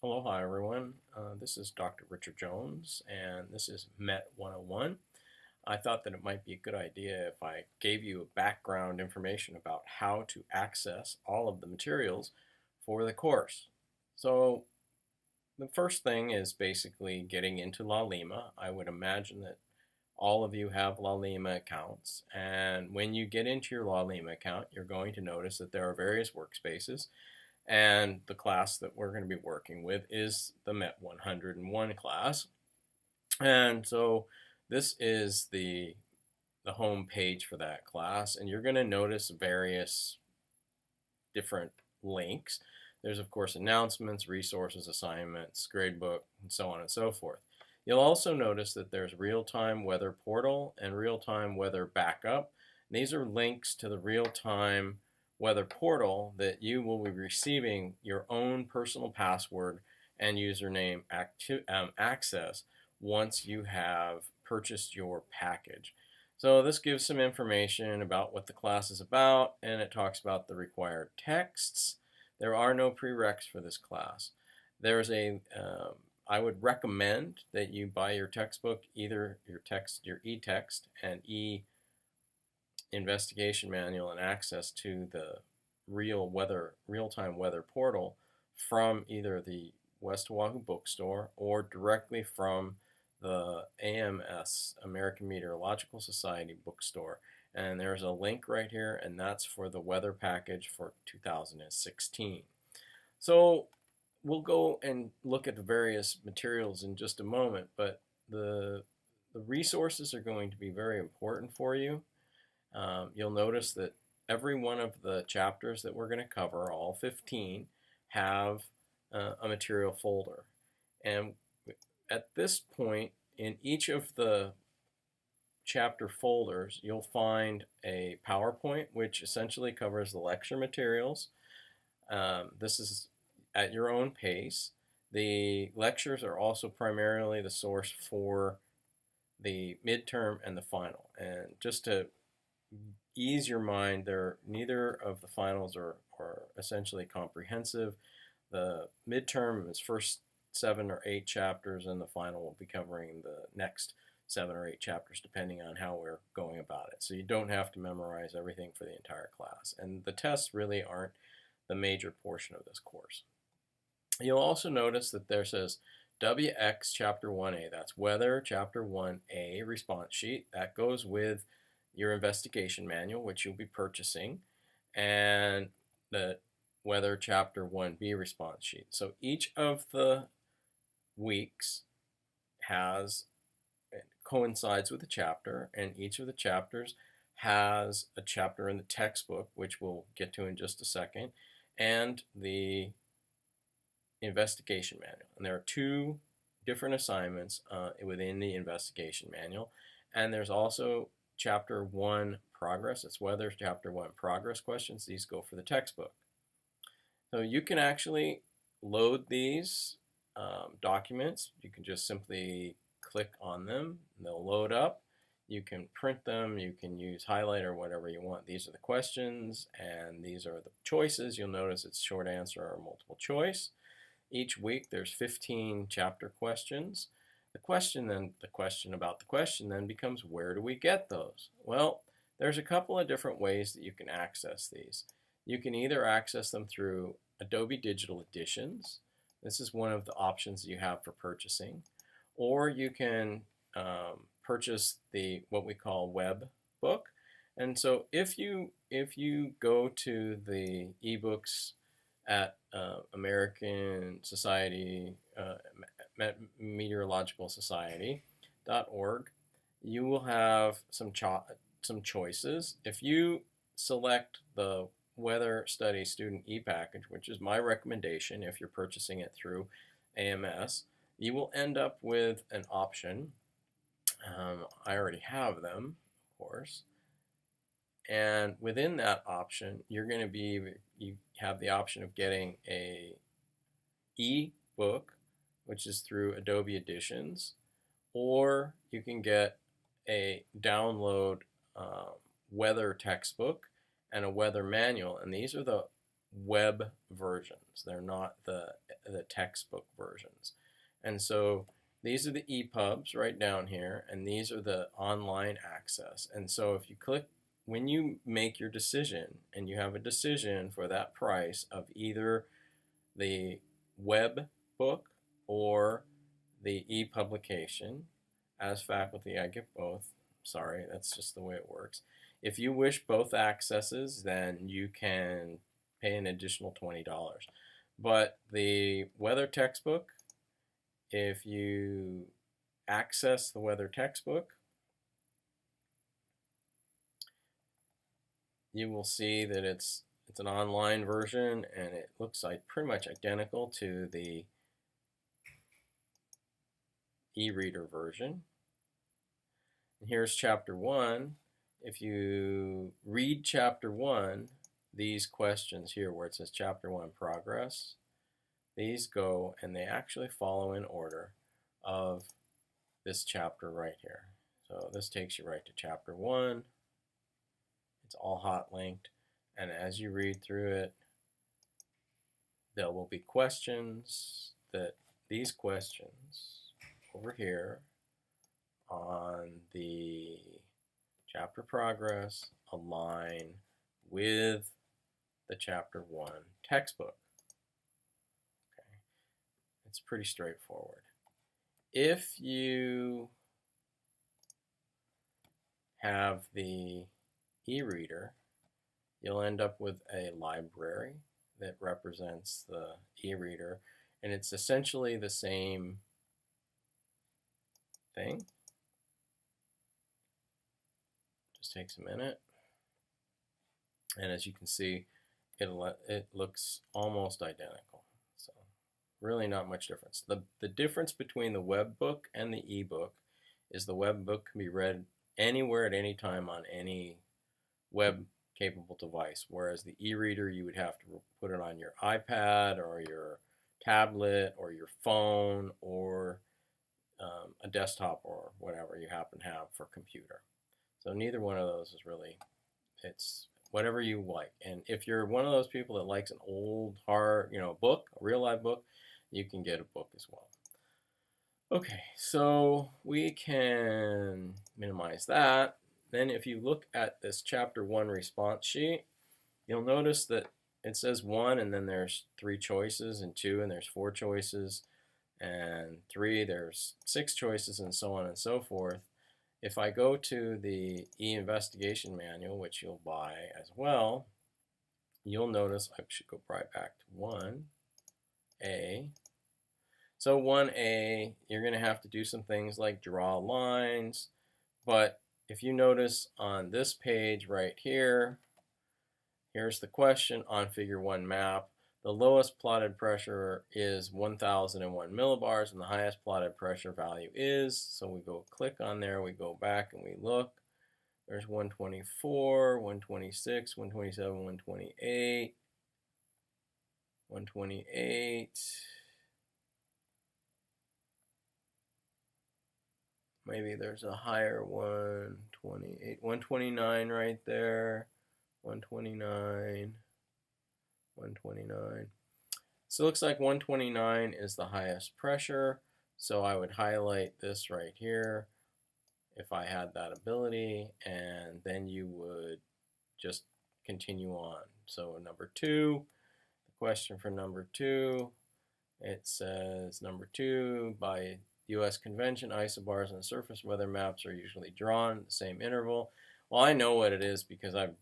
Aloha everyone, this is Dr. Richard Jones and this is MET 101. I thought that it might be a good idea if I gave you a background information about how to access all of the materials for the course. So the first thing is basically getting into LaLima. I would imagine that all of you have LaLima accounts, and when you get into your LaLima account you're going to notice that there are various workspaces. And the class that we're going to be working with is the MET 101 class. And so this is the home page for that class. And you're going to notice various different links. There's, of course, announcements, resources, assignments, gradebook, and so on and so forth. You'll also notice that there's real-time weather portal and real-time weather backup. And these are links to the real-time weather portal that you will be receiving your own personal password and username access once you have purchased your package. So this gives some information about what the class is about, and it talks about the required texts. There are no prereqs for this class. There's I would recommend that you buy your textbook, either your e-text and investigation manual and access to the real-time weather portal from either the West Oahu bookstore or directly from the AMS, American Meteorological Society bookstore. And there's a link right here, and that's for the weather package for 2016. So we'll go and look at the various materials in just a moment, but the resources are going to be very important for you. You'll notice that every one of the chapters that we're going to cover, all 15, have a material folder. And at this point, in each of the chapter folders, you'll find a PowerPoint, which essentially covers the lecture materials. This is at your own pace. The lectures are also primarily the source for the midterm and the final. And just to ease your mind, neither of the finals are essentially comprehensive. The midterm is first 7 or 8 chapters, and the final will be covering the next 7 or 8 chapters depending on how we're going about it. So you don't have to memorize everything for the entire class. And the tests really aren't the major portion of this course. You'll also notice that there says WX Chapter 1A. That's Weather Chapter 1A response sheet. That goes with your investigation manual, which you'll be purchasing, and the Weather Chapter 1B response sheet. So each of the weeks coincides with a chapter, and each of the chapters has a chapter in the textbook, which we'll get to in just a second, and the investigation manual. And there are 2 different assignments within the investigation manual, and there's also Chapter 1 progress. It's Weather Chapter 1 progress questions. These go for the textbook. So you can actually load these documents. You can just simply click on them and they'll load up. You can print them. You can use highlight or whatever you want. These are the questions and these are the choices. You'll notice it's short answer or multiple choice. Each week there's 15 chapter questions. The question about the question then becomes, where do we get those? Well, there's a couple of different ways that you can access these. You can either access them through Adobe Digital Editions. This is one of the options you have for purchasing. Or you can purchase what we call web book. And so if you go to the ebooks at American Society, Meteorological Society.org, you will have some choices. If you select the Weather Study Student e-package, which is my recommendation if you're purchasing it through AMS, you will end up with an option. I already have them, of course. And within that option, you have the option of getting a e-book, which is through Adobe Editions, or you can get a download weather textbook and a weather manual, and these are the web versions. They're not the the textbook versions. And so these are the EPUBs right down here, and these are the online access. And so if you click, when you make your decision, and you have a decision for that price of either the web book or the e-publication, as faculty I get both. Sorry, that's just the way it works. If you wish both accesses, then you can pay an additional $20. But the weather textbook, if you access the weather textbook, you will see that it's an online version, and it looks like pretty much identical to the e-reader version. And here's chapter 1. If you read chapter 1, these questions here where it says chapter 1 progress, these go and they actually follow in order of this chapter right here. So this takes you right to chapter 1. It's all hot linked, and as you read through it, there will be questions that these questions over here on the chapter progress align with the chapter 1 textbook. Okay. It's pretty straightforward. If you have the e-reader, you'll end up with a library that represents the e-reader, and it's essentially the same thing. Just takes a minute, and as you can see, it looks almost identical. So really not much difference. The difference between the web book and the e-book is the web book can be read anywhere at any time on any web capable device, whereas the e-reader, you would have to put it on your iPad or your tablet or your phone or a desktop or whatever you happen to have for computer. So neither one of those is really, it's whatever you like. And if you're one of those people that likes an old hard, book, a real live book, you can get a book as well. Okay, so we can minimize that. Then if you look at this chapter 1 response sheet, you'll notice that it says 1, and then there's 3 choices, and 2, and there's 4 choices, and 3, there's 6 choices, and so on and so forth. If I go to the e-investigation manual, which you'll buy as well, you'll notice I should go right back to 1A. So 1A, you're going to have to do some things like draw lines, but if you notice on this page right here, here's the question on figure 1 map. The lowest plotted pressure is 1001 millibars, and the highest plotted pressure value is, so we go click on there, we go back and we look. There's 124, 126, 127, 128, 128. Maybe there's a higher 128, 129 right there, 129. 129. So it looks like 129 is the highest pressure. So I would highlight this right here if I had that ability, and then you would just continue on. So number 2, the question for number 2, it says number 2, by U.S. convention, isobars and surface weather maps are usually drawn at the same interval. Well, I know what it is because I've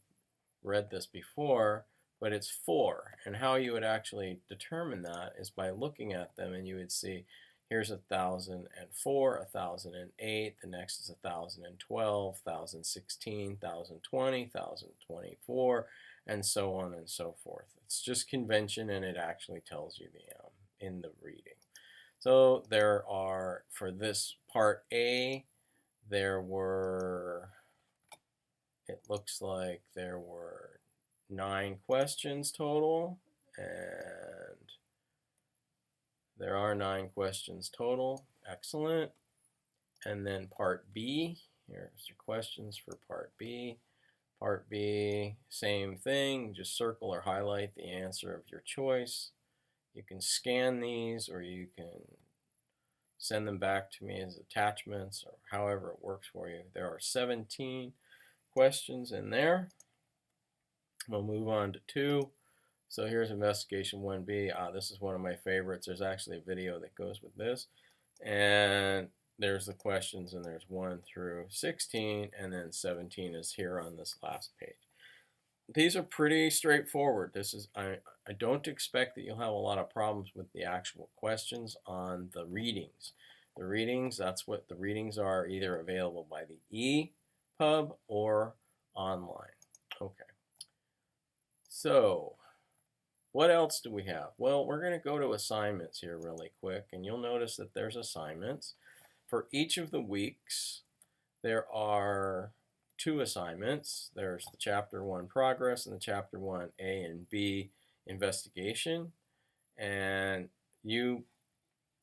read this before, but it's 4. And how you would actually determine that is by looking at them, and you would see here's 1004, 1008, the next is 1012, 1016, 1020, 1024, and so on and so forth. It's just convention, and it actually tells you the in the reading. So there are, for this part A, there were, it looks like there were 9 questions total, and there are 9 questions total. Excellent. And then part B, here's your questions for part B. Part B, same thing, just circle or highlight the answer of your choice. You can scan these, or you can send them back to me as attachments, or however it works for you. There are 17 questions in there. We'll move on to 2. So here's investigation 1B. This is one of my favorites. There's actually a video that goes with this. And there's the questions, and there's 1 through 16, and then 17 is here on this last page. These are pretty straightforward. I don't expect that you'll have a lot of problems with the actual questions on the readings. The readings, that's what the readings are, either available by the EPUB or online. Okay. So what else do we have? Well, we're going to go to assignments here really quick, and you'll notice that there's assignments. For each of the weeks, there are 2 assignments. There's the Chapter 1 progress and the Chapter 1 A and B investigation. And you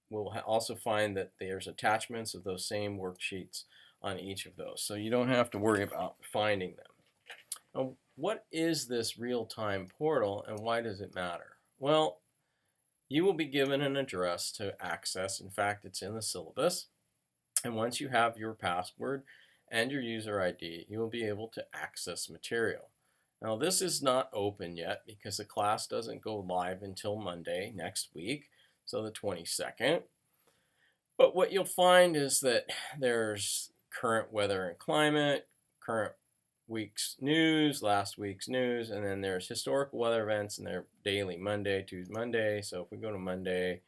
will also find that there's attachments of those same worksheets on each of those. So you don't have to worry about finding them. Now, what is this real-time portal, and why does it matter? Well, you will be given an address to access. In fact, it's in the syllabus. And once you have your password and your user ID, you will be able to access material. Now, this is not open yet because the class doesn't go live until Monday next week, so the 22nd. But what you'll find is that there's current weather and climate, current week's news, last week's news, and then there's historical weather events, and they're daily, Monday to Monday. So if we go to Monday,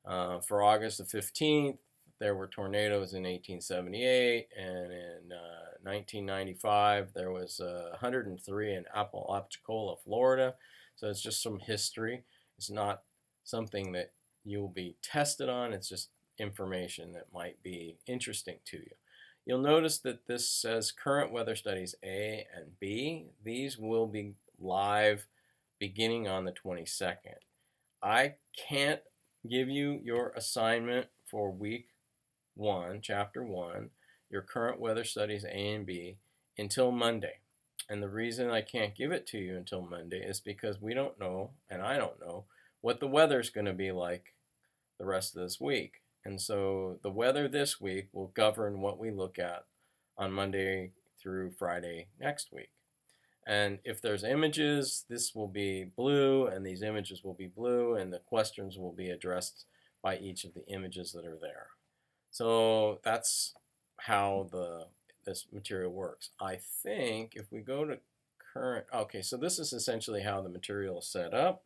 for August the 15th, there were tornadoes in 1878, and in 1995 there was 103 in Apalachicola, Florida. So it's just some history. It's not something that you'll be tested on. It's just information that might be interesting to you. You'll notice that this says current weather studies A and B. These will be live beginning on the 22nd. I can't give you your assignment for week 1, chapter 1, your current weather studies A and B, until Monday. And the reason I can't give it to you until Monday is because we don't know, and I don't know, what the weather's going to be like the rest of this week. And so the weather this week will govern what we look at on Monday through Friday next week. And if there's images, this will be blue, and these images will be blue, and the questions will be addressed by each of the images that are there. So that's how this material works. I think if we go to current, okay, so this is essentially how the material is set up.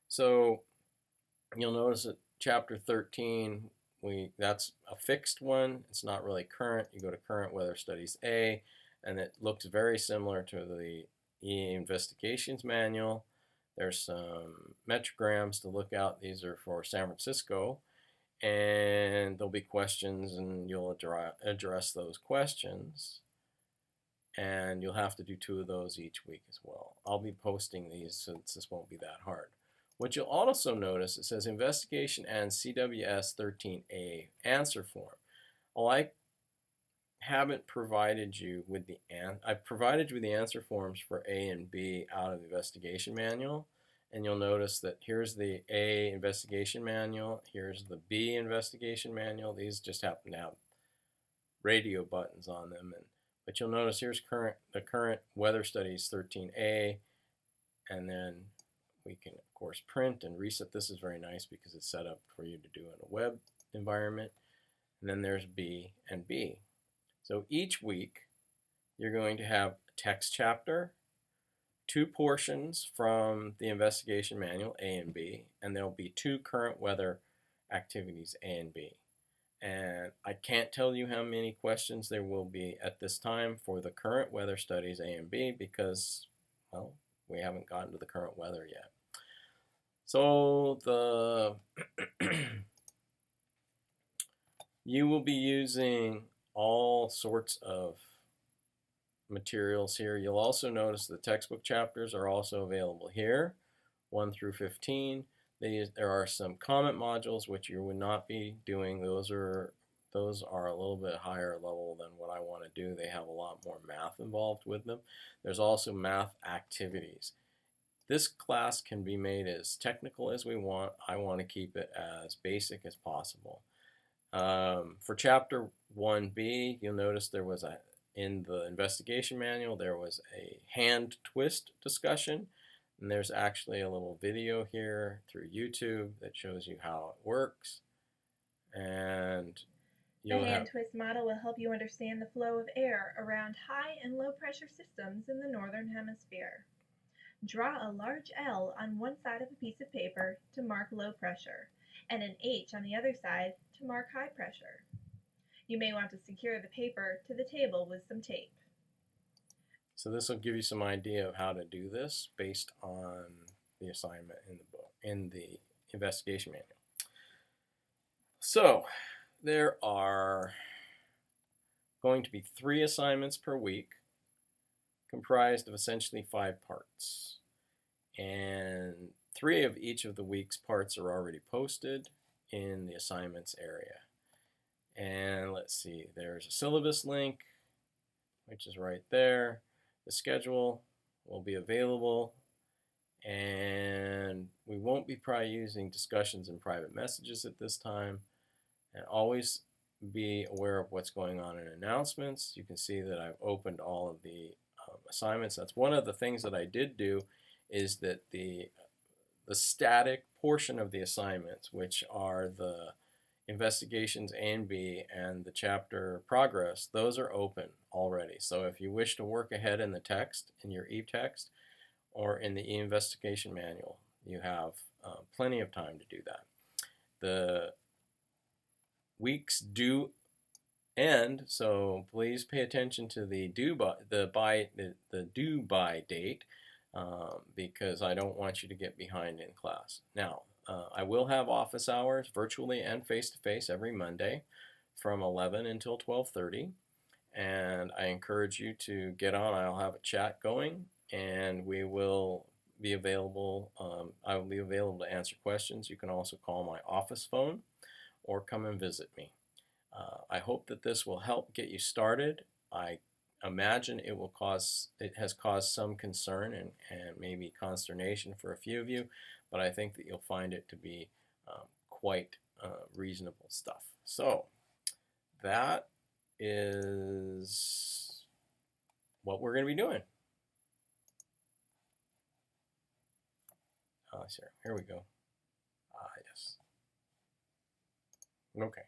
So you'll notice that chapter 13, that's a fixed one. It's not really current. You go to current weather studies A, and it looks very similar to the investigations manual. There's some metrograms to look out. These are for San Francisco, and there'll be questions, and you'll address those questions, and you'll have to do 2 of those each week as well. I'll be posting these since this won't be that hard. What you'll also notice, it says investigation and CWS 13A answer form. Well, I haven't provided you with I've provided you with the answer forms for A and B out of the investigation manual. And you'll notice that here's the A investigation manual, here's the B investigation manual. These just happen to have radio buttons on them. But you'll notice here's the current weather studies 13A, and then we can, of course, print and reset. This is very nice because it's set up for you to do in a web environment. And then there's B and B. So each week, you're going to have a text chapter, 2 portions from the investigation manual, A and B, and there'll be 2 current weather activities, A and B. And I can't tell you how many questions there will be at this time for the current weather studies, A and B, because, well, we haven't gotten to the current weather yet. So you will be using all sorts of materials here. You'll also notice the textbook chapters are also available here, 1 through 15. There are some comment modules which you would not be doing. Those are a little bit higher level than what I want to do. They have a lot more math involved with them. There's also math activities. This class can be made as technical as we want. I want to keep it as basic as possible. For chapter 1B, you'll notice there was in the investigation manual, there was a hand twist discussion. And there's actually a little video here through YouTube that shows you how it works. And the hand twist model will help you understand the flow of air around high and low pressure systems in the northern hemisphere. Draw a large L on one side of a piece of paper to mark low pressure, and an H on the other side to mark high pressure. You may want to secure the paper to the table with some tape. So this will give you some idea of how to do this based on the assignment in the book, in the investigation manual. So there are going to be 3 assignments per week, comprised of essentially 5 parts. And 3 of each of the week's parts are already posted in the assignments area. And let's see, there's a syllabus link, which is right there. The schedule will be available, and we won't be probably using discussions and private messages at this time. And always be aware of what's going on in announcements. You can see that I've opened all of the assignments. That's one of the things that I did do, is that the static portion of the assignments, which are the investigations A and B and the chapter progress, those are open already. So if you wish to work ahead in the text, in your e-text, or in the e-investigation manual, you have plenty of time to do that. The weeks do end, so please pay attention to the due by date, because I don't want you to get behind in class. Now, I will have office hours virtually and face-to-face every Monday from 11 until 12:30, and I encourage you to get on. I'll have a chat going, and we will be available. I will be available to answer questions. You can also call my office phone or come and visit me. I hope that this will help get you started. I imagine it has caused some concern and maybe consternation for a few of you, but I think that you'll find it to be quite reasonable stuff. So that is what we're going to be doing. Here we go. Yes. Okay.